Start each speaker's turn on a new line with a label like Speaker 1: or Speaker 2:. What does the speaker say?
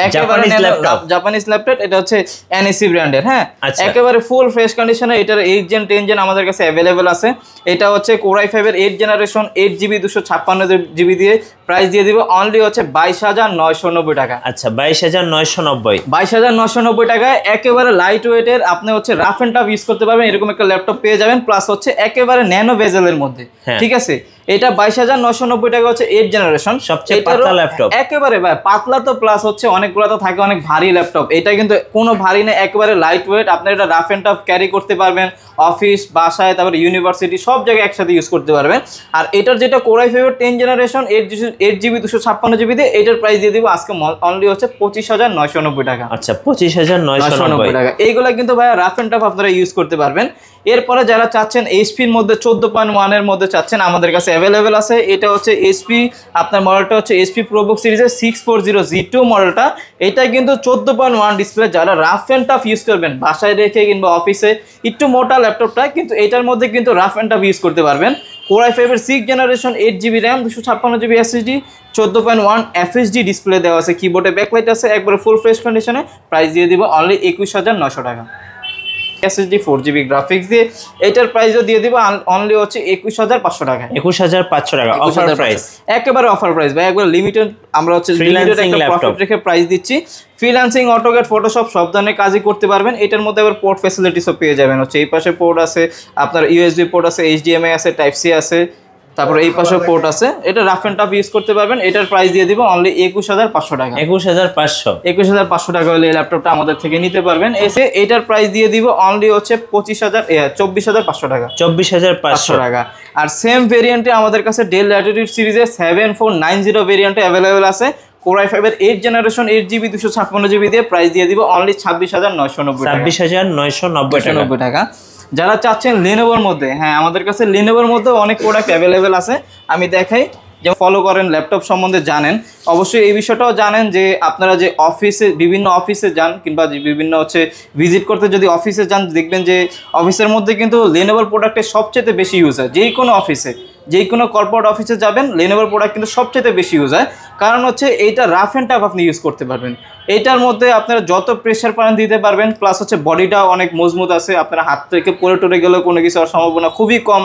Speaker 1: একেবারে Japanese laptop, এটা হচ্ছে এনএসি ব্র্যান্ডের। হ্যাঁ, একেবারে ফুল ফ্রেশ কন্ডিশনে। এটার 8 জেন 10 জেন আমাদের কাছে অ্যাভেলেবেল আছে। এটা হচ্ছে Core i5 এর 8 জেনারেশন 8GB 256GB দিয়ে প্রাইস দিয়ে দিব অনলি হচ্ছে 22,990 টাকা।
Speaker 2: আচ্ছা
Speaker 1: 22,990 টাকায় একেবারে লাইট ওয়েটের আপনি হচ্ছে রাফ এন্ড টাফ ইউজ করতে পারবেন এরকম একটা ল্যাপটপ পেয়ে যাবেন, প্লাস হচ্ছে একেবারে ন্যানো বেজেলের মধ্যে। ঠিক আছে, এটা 22,990 টাকা হচ্ছে 8 জেনারেশন,
Speaker 2: সবচেয়ে পাতলা ল্যাপটপ।
Speaker 1: একেবারে ভাই পাতলা তো, প্লাস হচ্ছে অনেকগুলো তো থাকে অনেক ভারী ল্যাপটপ। এটা কিন্তু কোনো ভারী না, একেবারে লাইট ওয়েট। আপনি এটা রাফ এন্ড টাফ ক্যারি করতে পারবেন অফিস, বাসায়, তারপরে ইউনিভার্সিটি সব জায়গায় একসাথে ইউজ করতে পারবেন। আর এটার যেটা Core i5 10 generation 8GB 256GB দিয়ে এটার প্রাইস দিয়ে দিব আজকে অনলি হচ্ছে 25,990 টাকা।
Speaker 2: আচ্ছা 25,990
Speaker 1: টাকা। এইগুলা কিন্তু ভাই রাফ এন্ড টাফ আপনারা ইউজ করতে পারবেন। এরপরে যারা চাচ্ছেন এইচপির মধ্যে 14.1 এর মধ্যে চাচ্ছেন, আমাদের কাছে অ্যাভেলেবেল আছে। এটা হচ্ছে এইচপি, আপনার মডেলটা হচ্ছে এইচপি প্রোবুক সিরিজের 640G2 মডেলটা। এটা কিন্তু 14.1 ডিসপ্লে, যারা রাফ এন্ড টাফ ইউজ করবেন বাসায় রেখে কিংবা অফিসে, একটু মোটা ল্যাপটপটা, কিন্তু এটার মধ্যে কিন্তু রাফ এন্ড টাফ ইউজ করতে পারবেন। Core i5 এর 6 generation 8GB RAM 256GB SSD 14.1 FHD display দেওয়া আছে, কিবোর্ডে ব্যাকলাইট আছে, একবারে ফুল ফ্রেশ কন্ডিশনে। প্রাইস দিয়ে দিব অনলি 21,900 টাকা। SSD 4GB গ্রাফিক্স দিয়ে এটার প্রাইসও দিয়ে দিব অনলি হচ্ছে 21,500 টাকা।
Speaker 2: 21,500 টাকা অফার প্রাইস,
Speaker 1: একেবারে অফার প্রাইস ভাই, একবার লিমিটেড। আমরা হচ্ছে লিমিটেড একটা প্রফিট রেখে প্রাইস দিচ্ছি। ফ্রিল্যান্সিং, অটোক্যাড, ফটোশপ সব ধরনের কাজই করতে পারবেন। এটার মধ্যে আবার পোর্ট ফ্যাসিলিটিসও পেয়ে যাবেন। হচ্ছে এই পাশে পোর্ট আছে, আপনার USB পোর্ট আছে, HDMI আছে, টাইপ সি আছে, তারপরে এই পাশে পোর্ট আছে। এটা রাফ এন্ড টাফ ইউজ করতে পারবেন। এটার প্রাইস দিয়ে দিব অনলি 21,500 টাকা।
Speaker 2: 21,500
Speaker 1: টাকা হলে এই ল্যাপটপটা আমাদের থেকে নিতে পারবেন। এসে এটার প্রাইস দিয়ে দিব অনলি হচ্ছে 24,500 টাকা।
Speaker 2: 24,500
Speaker 1: টাকা। আর সেম ভেরিয়েন্টে আমাদের কাছে ডেল ল্যাটিটিউড সিরিজের 7490 ভেরিয়েন্টে অ্যাভেলেবেল আছে। Core i5 এর 8 জেনারেশন 8GB 256GB দিয়ে প্রাইস দিয়ে দিব অনলি 26,990 টাকা।
Speaker 2: 26,990
Speaker 1: টাকা। যারা চাচ্ছেন Lenovoর মধ্যে, হ্যাঁ আমাদের কাছে Lenovoর মধ্যে অনেক প্রোডাক্ট অ্যাভেলেবেল আছে। আমি দেখাই, যে ফলো করেন, ল্যাপটপ সম্বন্ধে জানেন, অবশ্যই এই বিষয়টাও জানেন যে আপনারা যে অফিসে, বিভিন্ন অফিসে যান কিংবা বিভিন্ন হচ্ছে ভিজিট করতে যদি অফিসে যান, দেখবেন যে অফিসের মধ্যে কিন্তু Lenovoর প্রোডাক্টের সবচেয়ে বেশি ইউজ হয়। যেই কোনো অফিসে, যেই কোনো কর্পোরেট অফিসে যাবেন, Lenovoর প্রোডাক্ট কিন্তু সবচেয়ে বেশি ইউজ হয়। কারণ হচ্ছে এইটা রাফ অ্যান্ড টাফ আপনি ইউজ করতে পারবেন। এইটার মধ্যে আপনারা যত প্রেশার পারেন দিতে পারবেন, প্লাস হচ্ছে বডিটাও অনেক মজবুত আছে। আপনারা হাত থেকে পড়ে টরে গেলেও কোনো কিছু হওয়ার সম্ভাবনা খুবই কম।